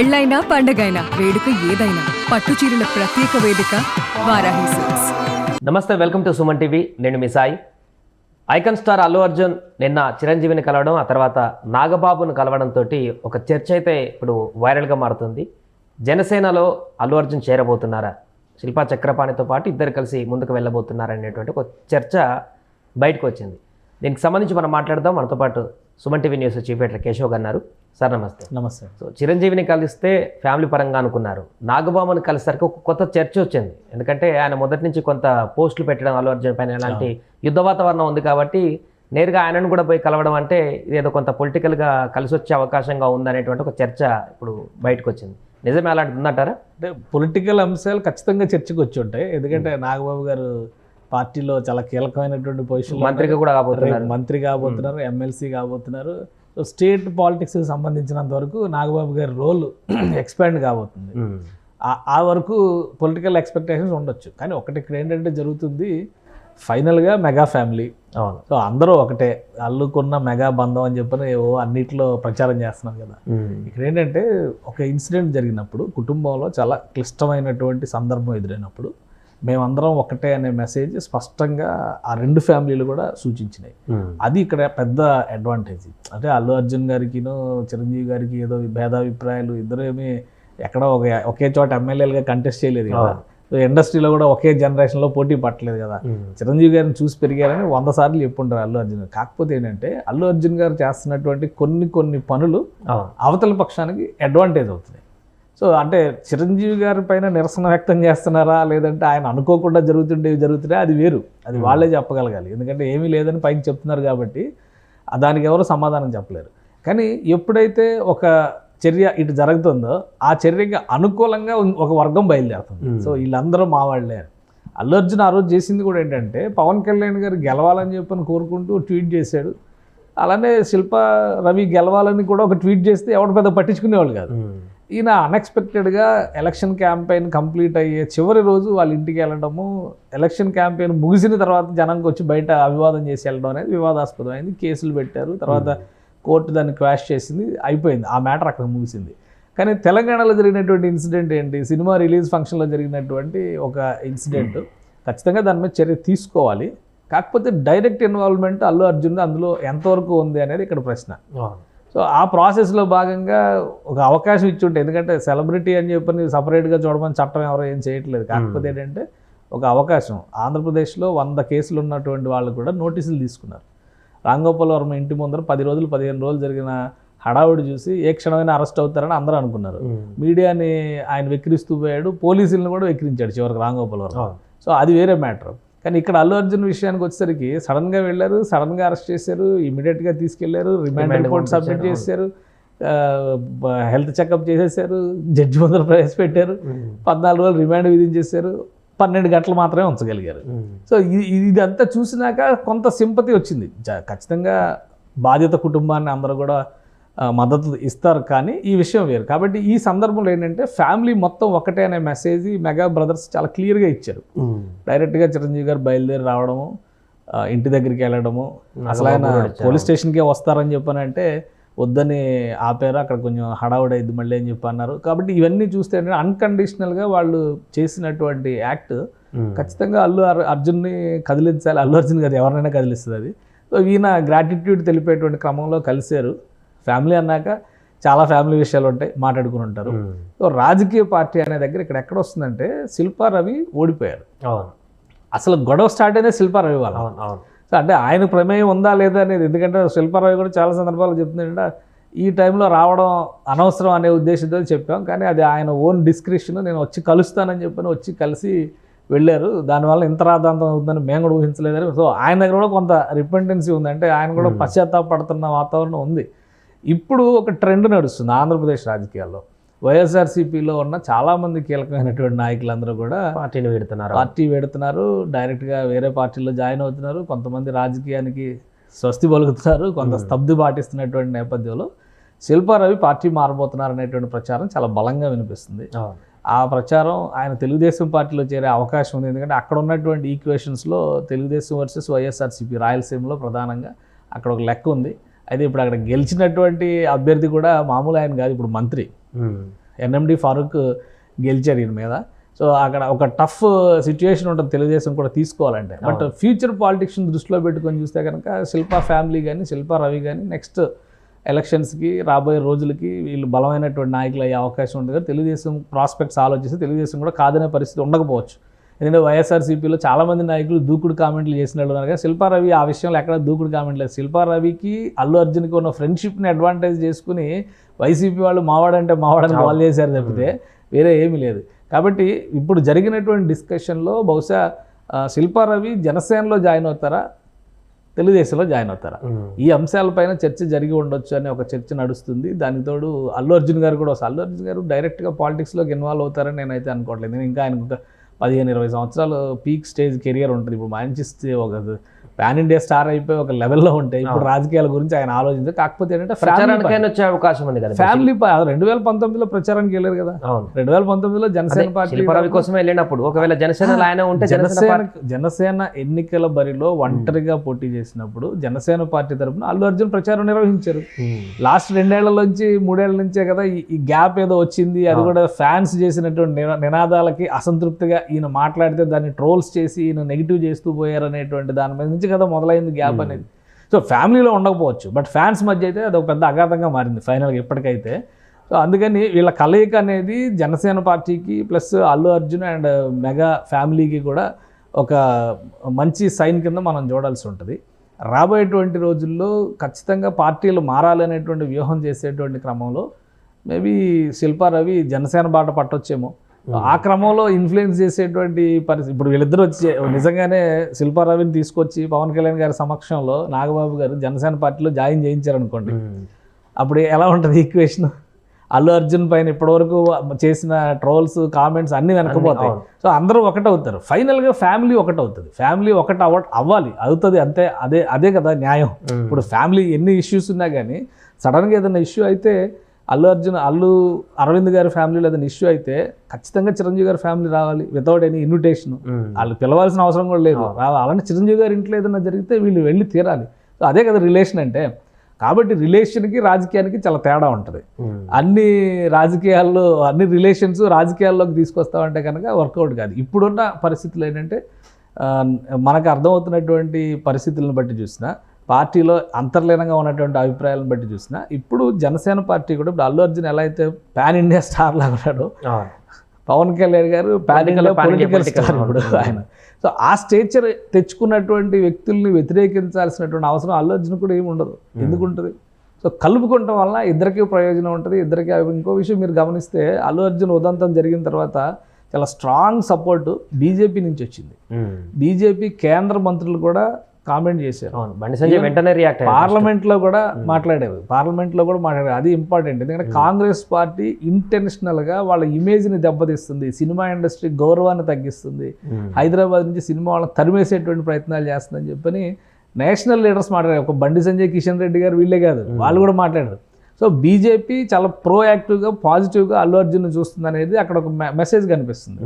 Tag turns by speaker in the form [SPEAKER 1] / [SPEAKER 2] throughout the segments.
[SPEAKER 1] పెళ్ళైనా పండగైనా వేడుక ఏదైనా పట్టు చీరల ప్రత్యేక వేదిక వారాహి సిల్క్స్.
[SPEAKER 2] నమస్తే, వెల్కమ్ టు సుమన్ టీవీ. నేను మీ సాయి. ఐకాన్ స్టార్ అల్లు అర్జున్ నిన్న చిరంజీవిని కలవడం, ఆ తర్వాత నాగబాబును కలవడంతో ఒక చర్చ అయితే ఇప్పుడు వైరల్గా మారుతుంది. జనసేనలో అల్లు అర్జున్ చేరబోతున్నారా, శిల్పా చక్రపాణితో పాటు ఇద్దరు కలిసి ముందుకు వెళ్ళబోతున్నారా అనేటువంటి ఒక చర్చ బయటకు వచ్చింది. దీనికి సంబంధించి మనం మాట్లాడదాం. మనతో పాటు Suman TV news chief editor Keshav గారు ఉన్నారు. సార్ నమస్తే.
[SPEAKER 3] నమస్తే.
[SPEAKER 2] సో చిరంజీవిని కలిస్తే ఫ్యామిలీ పరంగా అనుకున్నారు, నాగబాబుని కలిసరికి ఒక కొత్త చర్చ వచ్చింది. ఎందుకంటే ఆయన మొదటి నుంచి కొంత పోస్టులు పెట్టడం అల్లు అర్జున్ పైన ఇలాంటి యుద్ధ వాతావరణం ఉంది కాబట్టి నేరుగా ఆయనను కూడా పోయి కలవడం అంటే ఇదేదో కొంత పొలిటికల్గా కలిసి వచ్చే అవకాశంగా ఉందనేటువంటి ఒక చర్చ ఇప్పుడు బయటకు వచ్చింది. నిజమే అలాంటిది ఉందంటారా?
[SPEAKER 3] అంటే పొలిటికల్ అంశాలు ఖచ్చితంగా చర్చకు వచ్చి ఉంటాయి. ఎందుకంటే నాగబాబు గారు పార్టీలో చాలా కీలకమైనటువంటి పొజిషన్,
[SPEAKER 2] మంత్రిగా కూడా కాబోతున్నారు,
[SPEAKER 3] మంత్రి కాబోతున్నారు, ఎమ్మెల్సీ కాబోతున్నారు. సో స్టేట్ పాలిటిక్స్కి సంబంధించినంత వరకు నాగబాబు గారి రోల్ ఎక్స్పాండ్ కాబోతుంది. ఆ వరకు పొలిటికల్ ఎక్స్పెక్టేషన్స్ ఉండొచ్చు. కానీ ఒకటి ఇక్కడ ఏంటంటే జరుగుతుంది, ఫైనల్గా మెగా ఫ్యామిలీ. సో అందరూ ఒకటే, అల్లుకున్న మెగా బంధం అని చెప్పని అన్నిట్లో ప్రచారం చేస్తున్నారు కదా. ఇక్కడ ఏంటంటే ఒక ఇన్సిడెంట్ జరిగినప్పుడు, కుటుంబంలో చాలా క్లిష్టమైనటువంటి సందర్భం ఎదురైనప్పుడు మేమందరం ఒకటే అనే మెసేజ్ స్పష్టంగా ఆ రెండు ఫ్యామిలీలు కూడా సూచించినాయి. అది ఇక్కడ పెద్ద అడ్వాంటేజ్. అంటే అల్లు అర్జున్ గారికినో చిరంజీవి గారికి ఏదో భేదాభిప్రాయాలు, ఇద్దరు ఏమి ఎక్కడో ఒకే చోట ఎమ్మెల్యేలుగా కంటెస్ట్ చేయలేదు కదా. ఇండస్ట్రీలో కూడా ఒకే జనరేషన్లో పోటీ పట్టలేదు కదా. చిరంజీవి గారిని చూసి పెరిగారని 100 సార్లు చెప్పుంటారు అల్లు అర్జున్. కాకపోతే ఏంటంటే అల్లు అర్జున్ గారు చేస్తున్నటువంటి కొన్ని పనులు అవతల పక్షానికి అడ్వాంటేజ్ అవుతున్నాయి. సో అంటే చిరంజీవి గారి పైన నిరసన వ్యక్తం చేస్తున్నారా, లేదంటే ఆయన అనుకోకుండా జరుగుతున్నాయి, అది వేరు. అది వాళ్ళే చెప్పగలగాలి. ఎందుకంటే ఏమీ లేదని పైకి చెప్తున్నారు కాబట్టి దానికి ఎవరు సమాధానం చెప్పలేరు. కానీ ఎప్పుడైతే ఒక చర్య ఇటు జరుగుతుందో ఆ చర్యకి అనుకూలంగా ఒక వర్గం బయలుదేరుతుంది. సో వీళ్ళందరూ మా వాళ్ళే. అల్లు అర్జున్ ఆ రోజు చేసింది కూడా ఏంటంటే పవన్ కళ్యాణ్ గారు గెలవాలని చెప్పని కోరుకుంటూ ట్వీట్ చేశాడు. అలానే శిల్పా రవి గెలవాలని కూడా ఒక ట్వీట్ చేస్తే ఎవడు పెద్ద పట్టించుకునేవాళ్ళు కాదు. ఈయన అన్ఎక్స్పెక్టెడ్గా ఎలక్షన్ క్యాంపెయిన్ కంప్లీట్ అయ్యే చివరి రోజు వాళ్ళ ఇంటికి వెళ్ళడము, ఎలక్షన్ క్యాంపెయిన్ ముగిసిన తర్వాత జనంకి వచ్చి బయట అవివాదం చేసి వెళ్ళడం అనేది వివాదాస్పదమైంది. కేసులు పెట్టారు, తర్వాత కోర్టు దాన్ని క్వాష్ చేసింది, అయిపోయింది. ఆ మ్యాటర్ అక్కడ ముగిసింది. కానీ తెలంగాణలో జరిగినటువంటి ఇన్సిడెంట్ ఏంటి, సినిమా రిలీజ్ ఫంక్షన్లో జరిగినటువంటి ఒక ఇన్సిడెంట్. ఖచ్చితంగా దాని మీద చర్య తీసుకోవాలి. కాకపోతే డైరెక్ట్ ఇన్వాల్వ్మెంట్ అల్లు అర్జున్ అందులో ఎంతవరకు ఉంది అనేది ఇక్కడ ప్రశ్న. సో ఆ ప్రాసెస్లో భాగంగా ఒక అవకాశం ఇచ్చి ఉంటే, ఎందుకంటే సెలబ్రిటీ అని చెప్పని సపరేట్గా చూడమని చట్టం ఎవరో ఏం చేయట్లేదు. కాకపోతే ఏంటంటే ఒక అవకాశం. ఆంధ్రప్రదేశ్లో 100 కేసులు ఉన్నటువంటి వాళ్ళు కూడా నోటీసులు తీసుకున్నారు. రాంగోపాల్ వర్మ ఇంటి ముందర 10 రోజులు 15 రోజులు జరిగిన హడావుడి చూసి ఏ క్షణమైనా అరెస్ట్ అవుతారని అందరూ అనుకున్నారు. మీడియాని ఆయన వెక్కిరిస్తూ పోయాడు, పోలీసులను కూడా వెక్కిరించాడు చివరికి రాంగోపాల్ వర్మ. సో అది వేరే మ్యాటర్. కానీ ఇక్కడ అల్లు అర్జున్ విషయానికి వచ్చేసరికి సడన్గా వెళ్ళారు, సడన్గా అరెస్ట్ చేశారు, ఇమీడియట్గా తీసుకెళ్లారు, రిమాండ్ రిపోర్ట్ సబ్మిట్ చేశారు, హెల్త్ చెకప్ చేసేసారు, జడ్జి ముందర ప్రవేశపెట్టారు, 14 రోజులు రిమాండ్ విధించేశారు, 12 గంటలు మాత్రమే ఉంచగలిగారు. సో ఇదంతా చూసినాక కొంత సింపతి వచ్చింది. ఖచ్చితంగా బాధిత కుటుంబాన్ని అందరూ కూడా మద్దతు ఇస్తారు, కానీ ఈ విషయం వేరు. కాబట్టి ఈ సందర్భంలో ఏంటంటే ఫ్యామిలీ మొత్తం ఒకటే అనే మెసేజ్ మెగా బ్రదర్స్ చాలా క్లియర్గా ఇచ్చారు. డైరెక్ట్గా చిరంజీవి గారు బయలుదేరి రావడము, ఇంటి దగ్గరికి వెళ్ళడము, అసలు ఆయన పోలీస్ స్టేషన్కే వస్తారని చెప్పానంటే వద్దని ఆపారు. అక్కడ కొంచెం హడావుడి అయింది మళ్ళీ అని చెప్పి అన్నారు. కాబట్టి ఇవన్నీ చూస్తే ఏంటంటే అన్కండిషనల్గా వాళ్ళు చేసినటువంటి యాక్ట్ ఖచ్చితంగా అల్లు అర్జున్ని కదిలించాలి. అల్లు అర్జున్ కదా ఎవరినైనా కదిలిస్తుంది అది. సో ఈయన గ్రాటిట్యూడ్ తెలిపేటువంటి క్రమంలో కలిశారు. ఫ్యామిలీ అన్నాక చాలా ఫ్యామిలీ విషయాలు ఉంటాయి, మాట్లాడుకుని ఉంటారు. సో రాజకీయ పార్టీ అనే దగ్గర ఇక్కడ ఎక్కడ వస్తుందంటే శిల్పా రవి ఓడిపోయారు. అసలు గొడవ స్టార్ట్ అయినా శిల్పా రవి వాళ్ళ. సో అంటే ఆయన ప్రమేయం ఉందా లేదా అనేది, ఎందుకంటే శిల్పా రవి కూడా చాలా సందర్భాలు చెప్తుందంటే ఈ టైంలో రావడం అనవసరం అనే ఉద్దేశంతో చెప్పాం, కానీ అది ఆయన ఓన్ డిస్క్రిప్షన్. నేను వచ్చి కలుస్తానని చెప్పని వచ్చి కలిసి వెళ్ళారు. దానివల్ల ఇంత రాద్ధాంతం అవుతుందని మేము కూడా ఊహించలేదని. సో ఆయన దగ్గర కూడా కొంత రిపెంటెన్సీ ఉంది, అంటే ఆయన కూడా పశ్చాత్తాపడుతున్న వాతావరణం ఉంది. ఇప్పుడు ఒక ట్రెండ్ నడుస్తుంది ఆంధ్రప్రదేశ్ రాజకీయాల్లో. వైఎస్ఆర్సీపీలో ఉన్న చాలామంది కీలకమైనటువంటి నాయకులందరూ కూడా పార్టీ పెడుతున్నారు, డైరెక్ట్గా వేరే పార్టీలో జాయిన్ అవుతున్నారు. కొంతమంది రాజకీయానికి స్వస్తి పలుకుతున్నారు, కొంత స్తబ్ది పాటిస్తున్నటువంటి నేపథ్యంలో శిల్పా రవి పార్టీ మారబోతున్నారు అనేటువంటి ప్రచారం చాలా బలంగా వినిపిస్తుంది. ఆ ప్రచారం ఆయన తెలుగుదేశం పార్టీలో చేరే అవకాశం ఉంది. ఎందుకంటే అక్కడ ఉన్నటువంటి ఈక్వేషన్స్లో తెలుగుదేశం వర్సెస్ వైఎస్ఆర్సీపీ రాయలసీమలో ప్రధానంగా అక్కడ ఒక లెక్క ఉంది. అయితే ఇప్పుడు అక్కడ గెలిచినటువంటి అభ్యర్థి కూడా మామూలు ఆయన కాదు, ఇప్పుడు మంత్రి. ఎన్ఎండి ఫారూక్ గెలిచారు ఈయన మీద. సో అక్కడ ఒక టఫ్ సిచ్యుయేషన్ ఉంటుంది తెలుగుదేశం కూడా తీసుకోవాలంటే. బట్ ఫ్యూచర్ పాలిటిక్స్ని దృష్టిలో పెట్టుకొని చూస్తే కనుక శిల్పా ఫ్యామిలీ కానీ శిల్పా రవి కానీ నెక్స్ట్ ఎలక్షన్స్కి రాబోయే రోజులకి వీళ్ళు బలమైనటువంటి నాయకులు అయ్యే అవకాశం ఉంది. కదా తెలుగుదేశం ప్రాస్పెక్ట్స్ ఆలోచిస్తే తెలుగుదేశం కూడా కాదనే పరిస్థితి ఉండకపోవచ్చు. ఎందుకంటే వైఎస్ఆర్సీపీలో చాలామంది నాయకులు దూకుడు కామెంట్లు చేసినట్టు ఉన్నారు కదా. శిల్పా రవి ఆ విషయంలో ఎక్కడ దూకుడు కామెంట్ లేదు. శిల్పా రవికి అల్లు అర్జున్కి ఉన్న ఫ్రెండ్షిప్ని అడ్వాంటేజ్ చేసుకుని వైసీపీ వాళ్ళు మావాడంటే మావాడని కాల్ చేశారు తప్పితే వేరే ఏమీ లేదు. కాబట్టి ఇప్పుడు జరిగినటువంటి డిస్కషన్లో బహుశా శిల్పా రవి జనసేనలో జాయిన్ అవుతారా, తెలుగుదేశంలో జాయిన్ అవుతారా, ఈ అంశాలపైన చర్చ జరిగి ఉండొచ్చు అనే ఒక చర్చ నడుస్తుంది. దానికి తోడు అల్లు అర్జున్ గారు కూడా వస్తారు. అల్లు అర్జున్ గారు డైరెక్ట్గా పాలిటిక్స్లోకి ఇన్వాల్వ్ అవుతారని నేనైతే అనుకోవట్లేదు. నేను ఇంకా ఆయనకు 15-20 సంవత్సరాలు పీక్ స్టేజ్ కెరియర్ ఉంటుంది. ఇప్పుడు మంచి ఒక పాన్ ఇండియా స్టార్ అయిపోయి ఒక లెవెల్లో ఉంటాయి. ఇప్పుడు రాజకీయాల గురించి ఆయన ఆలోచించారు. కాకపోతే ఏంటంటే
[SPEAKER 2] వచ్చే అవకాశం ఉంది కదా.
[SPEAKER 3] ఫ్యామిలీ 2019లో ప్రచారానికి వెళ్ళారు కదా. 2019లో జనసేన పార్టీ
[SPEAKER 2] కోసం వెళ్ళినప్పుడు ఒకవేళ జనసేనలో ఆయన ఉంటే
[SPEAKER 3] జనసేన ఎన్నికల బరిలో ఒంటరిగా పోటీ చేసినప్పుడు జనసేన పార్టీ తరఫున అల్లు అర్జున్ ప్రచారం నిర్వహించారు. లాస్ట్ 2 ఏళ్ల నుంచి 3 ఏళ్ల నుంచే కదా ఈ గ్యాప్ ఏదో వచ్చింది. అది కూడా ఫ్యాన్స్ చేసినటువంటి నినాదాలకి అసంతృప్తిగా ఈయన మాట్లాడితే దాన్ని ట్రోల్స్ చేసి ఈయన నెగిటివ్ చేస్తూ పోయారు అనేటువంటి దాని మీద కదా మొదలైంది గ్యాప్ అనేది. సో ఫ్యామిలీలో ఉండకపోవచ్చు, బట్ ఫ్యాన్స్ మధ్య అయితే అది ఒక పెద్ద అఘాతంగా మారింది ఫైనల్గా ఇప్పటికైతే. సో అందుకని వీళ్ళ కలయిక అనేది జనసేన పార్టీకి plus Allu Arjun and mega ఫ్యామిలీకి కూడా ఒక మంచి సైన్ కింద మనం చూడాల్సి ఉంటుంది. రాబోయేటువంటి రోజుల్లో ఖచ్చితంగా పార్టీలు మారాలనేటువంటి వ్యూహం చేసేటువంటి క్రమంలో మేబీ శిల్పా రవి జనసేన బాట పట్టొచ్చేమో. ఆ క్రమంలో ఇన్ఫ్లుయెన్స్ చేసేటువంటి పరిస్థితి ఇప్పుడు వీళ్ళిద్దరూ వచ్చి నిజంగానే శిల్పా రవిని తీసుకొచ్చి పవన్ కళ్యాణ్ గారి సమక్షంలో నాగబాబు గారు జనసేన పార్టీలో జాయిన్ చేయించారనుకోండి, అప్పుడు ఎలా ఉంటుంది ఈక్వేషన్? అల్లు అర్జున్ పైన ఇప్పటివరకు చేసిన ట్రోల్స్ కామెంట్స్ అన్నీ వెనకపోతాయి. సో అందరూ ఒకటవుతారు. ఫైనల్గా ఫ్యామిలీ ఒకటవుతుంది. ఫ్యామిలీ ఒకటి అవ్వాలి, అవుతుంది అంతే. అదే కదా న్యాయం. ఇప్పుడు ఫ్యామిలీ ఎన్ని ఇష్యూస్ ఉన్నా కానీ సడన్గా ఏదైనా ఇష్యూ అయితే అల్లు అరవింద్ గారి ఫ్యామిలీలో ఏదైనా ఇష్యూ అయితే ఖచ్చితంగా చిరంజీవి గారి ఫ్యామిలీ రావాలి వితౌట్ ఎనీ ఇన్విటేషన్. వాళ్ళు పిలవాల్సిన అవసరం కూడా లేదు, రావాలి. అలాంటి చిరంజీవి గారి ఇంట్లో ఏదైనా జరిగితే వీళ్ళు వెళ్ళి తీరాలి. సో అదే కదా రిలేషన్ అంటే. కాబట్టి రిలేషన్కి రాజకీయానికి చాలా తేడా ఉంటుంది. అన్ని రాజకీయాల్లో అన్ని రిలేషన్స్ రాజకీయాల్లోకి తీసుకొస్తామంటే కనుక వర్కౌట్ కాదు. ఇప్పుడున్న పరిస్థితులు ఏంటంటే మనకు అర్థమవుతున్నటువంటి పరిస్థితులను బట్టి చూసినా, పార్టీలో అంతర్లీనంగా ఉన్నటువంటి అభిప్రాయాలను బట్టి చూసినా, ఇప్పుడు జనసేన పార్టీ కూడా ఇప్పుడు అల్లు అర్జున్ ఎలా అయితే పాన్ ఇండియా స్టార్ లాగా ఉన్నాడో, పవన్ కళ్యాణ్ గారు పాన్ ఇండియా పొలిటికల్ స్టార్ ఇప్పుడు ఆయన. సో ఆ స్టేచర్ తెచ్చుకున్నటువంటి వ్యక్తుల్ని వ్యతిరేకించాల్సినటువంటి అవసరం అల్లు అర్జున్ కూడా ఏమి ఉండదు. ఎందుకు ఉంటుంది? సో కలుపుకోవటం వల్ల ఇద్దరికీ ప్రయోజనం ఉంటుంది. ఇద్దరికి ఇంకో విషయం మీరు గమనిస్తే అల్లు అర్జున్ ఉదంతం జరిగిన తర్వాత చాలా స్ట్రాంగ్ సపోర్ట్ బీజేపీ నుంచి వచ్చింది. బీజేపీ కేంద్ర మంత్రులు కూడా కామెంట్ చేశారు.
[SPEAKER 2] వెంటనే రియాక్ట్
[SPEAKER 3] పార్లమెంట్లో కూడా మాట్లాడారు. అది ఇంపార్టెంట్. ఎందుకంటే కాంగ్రెస్ పార్టీ ఇంటెన్షనల్గా వాళ్ళ ఇమేజ్ని దెబ్బతీస్తుంది, సినిమా ఇండస్ట్రీ గౌరవాన్ని తగ్గిస్తుంది, హైదరాబాద్ నుంచి సినిమా వాళ్ళని తరిమేసేటువంటి ప్రయత్నాలు చేస్తుందని చెప్పని నేషనల్ లీడర్స్ మాట్లాడారు. ఒక బండి సంజయ్, కిషన్ రెడ్డి గారు వీళ్ళే కాదు, వాళ్ళు కూడా మాట్లాడారు. సో బీజేపీ చాలా ప్రోయాక్టివ్గా పాజిటివ్గా అల్లు అర్జున్ చూస్తుంది అనేది అక్కడ ఒక మెసేజ్ కనిపిస్తుంది.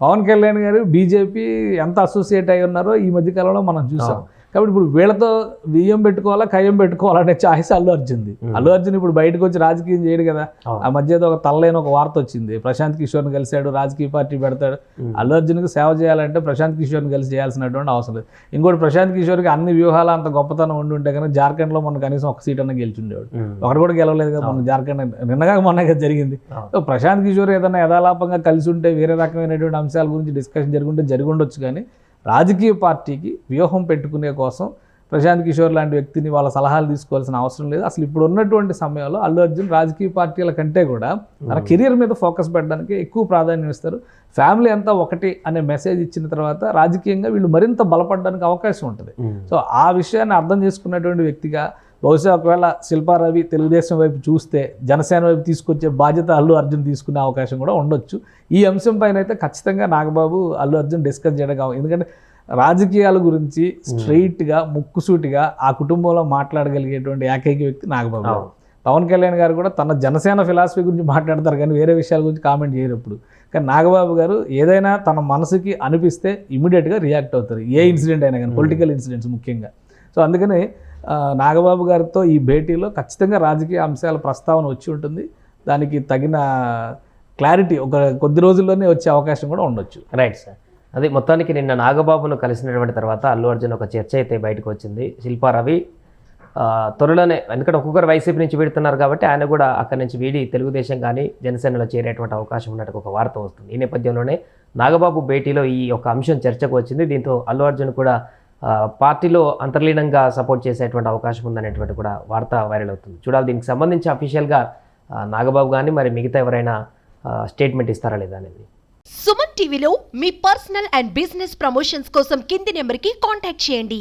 [SPEAKER 3] పవన్ కళ్యాణ్ గారు బీజేపీ ఎంత అసోసియేట్ అయి ఉన్నారో ఈ మధ్యకాలంలో మనం చూసాం. కాబట్టి ఇప్పుడు వీళ్ళతో బియ్యం పెట్టుకోవాలా కయ్యం పెట్టుకోవాలనే ఛాయిస్ అల్లు అర్జున్ది. అల్లు అర్జున్ ఇప్పుడు బయటకు వచ్చి రాజకీయం చేయడు కదా. ఆ మధ్య ఒక తల్లైన ఒక వార్త వచ్చింది, ప్రశాంత్ కిషోర్ని కలిశాడు, రాజకీయ పార్టీ పెడతాడు. అల్లు అర్జున్కి సేవ చేయాలంటే ప్రశాంత్ కిషోర్ని కలిసి చేయాల్సినటువంటి అవసరం లేదు. ఇంకోటి, ప్రశాంత్ కిషోర్కి అన్ని వ్యూహాలు అంత గొప్పతనం ఉండి ఉంటే కనుక జార్ఖండ్లో మొన్న కనీసం ఒక సీట్ అన్న గెలిచిండేవాడు. ఒకటి కూడా గెలవలేదు కదా మన జార్ఖండ్, నిన్నగా మొన్నగా జరిగింది. సో ప్రశాంత్ కిషోర్ ఏదైనా యథాలాపంగా కలిసి ఉంటే వేరే రకమైనటువంటి అంశాల గురించి డిస్కషన్ జరిగి ఉండొచ్చు. కానీ రాజకీయ పార్టీకి వ్యూహం పెట్టుకునే కోసం ప్రశాంత్ కిషోర్ లాంటి వ్యక్తిని వాళ్ళ సలహాలు తీసుకోవాల్సిన అవసరం లేదు. అసలు ఇప్పుడు ఉన్నటువంటి సమయంలో అల్లు అర్జున్ రాజకీయ పార్టీల కంటే కూడా తన కెరీర్ మీద ఫోకస్ పెట్టడానికి ఎక్కువ ప్రాధాన్యం ఇస్తారు. ఫ్యామిలీ అంతా ఒకటి అనే మెసేజ్ ఇచ్చిన తర్వాత రాజకీయంగా వీళ్ళు మరింత బలపడడానికి అవకాశం ఉంటుంది. సో ఆ విషయాన్ని అర్థం చేసుకున్నటువంటి వ్యక్తిగా బహుశా ఒకవేళ శిల్పా రవి తెలుగుదేశం వైపు చూస్తే జనసేన వైపు తీసుకొచ్చే బాధ్యత అల్లు అర్జున్ తీసుకునే అవకాశం కూడా ఉండొచ్చు. ఈ అంశం పైన అయితే ఖచ్చితంగా నాగబాబు అల్లు అర్జున్ డిస్కస్ చేయడం కావాలి. ఎందుకంటే రాజకీయాల గురించి స్ట్రైట్గా ముక్కుసూటిగా ఆ కుటుంబంలో మాట్లాడగలిగేటువంటి ఏకైక వ్యక్తి నాగబాబు. పవన్ కళ్యాణ్ గారు కూడా తన జనసేన ఫిలాసఫీ గురించి మాట్లాడతారు కానీ వేరే విషయాల గురించి కామెంట్ చేయరు ఎప్పుడు. కానీ నాగబాబు గారు ఏదైనా తన మనసుకి అనిపిస్తే ఇమీడియట్గా రియాక్ట్ అవుతారు, ఏ ఇన్సిడెంట్ అయినా కానీ, పొలిటికల్ ఇన్సిడెంట్స్ ముఖ్యంగా. సో అందుకని నాగబాబు గారితో ఈ భేటీలో ఖచ్చితంగా రాజకీయ అంశాల ప్రస్తావన వచ్చి ఉంటుంది. దానికి తగిన క్లారిటీ ఒక కొద్ది రోజుల్లోనే వచ్చే అవకాశం కూడా ఉండొచ్చు.
[SPEAKER 2] Right sir. అదే మొత్తానికి నిన్న నాగబాబును కలిసినటువంటి తర్వాత అల్లు అర్జున్ ఒక చర్చ అయితే బయటకు వచ్చింది. శిల్పా రవి త్వరలోనే, ఎందుకంటే ఒక్కొక్కరు వైసీపీ నుంచి వీడుతున్నారు కాబట్టి ఆయన కూడా అక్కడి నుంచి వీడి తెలుగుదేశం కానీ జనసేనలో చేరేటువంటి అవకాశం ఉన్నట్టు ఒక వార్త వస్తుంది. ఈ నేపథ్యంలోనే నాగబాబు భేటీలో ఈ ఒక అంశం చర్చకు వచ్చింది. దీంతో అల్లు అర్జున్ కూడా పార్టీలో అంతర్లీనంగా సపోర్ట్ చేసేటువంటి అవకాశం ఉందనేటువంటి కూడా వార్త వైరల్ అవుతుంది. చూడాలి దీనికి సంబంధించి అఫీషియల్గా నాగబాబు కానీ మరి మిగతా ఎవరైనా స్టేట్మెంట్ ఇస్తారా లేదా అనేది.
[SPEAKER 4] సుమన్ టీవీలో మీ పర్సనల్ అండ్ బిజినెస్ ప్రమోషన్స్ కోసం కింది నెంబర్కి కాంటాక్ట్ చేయండి.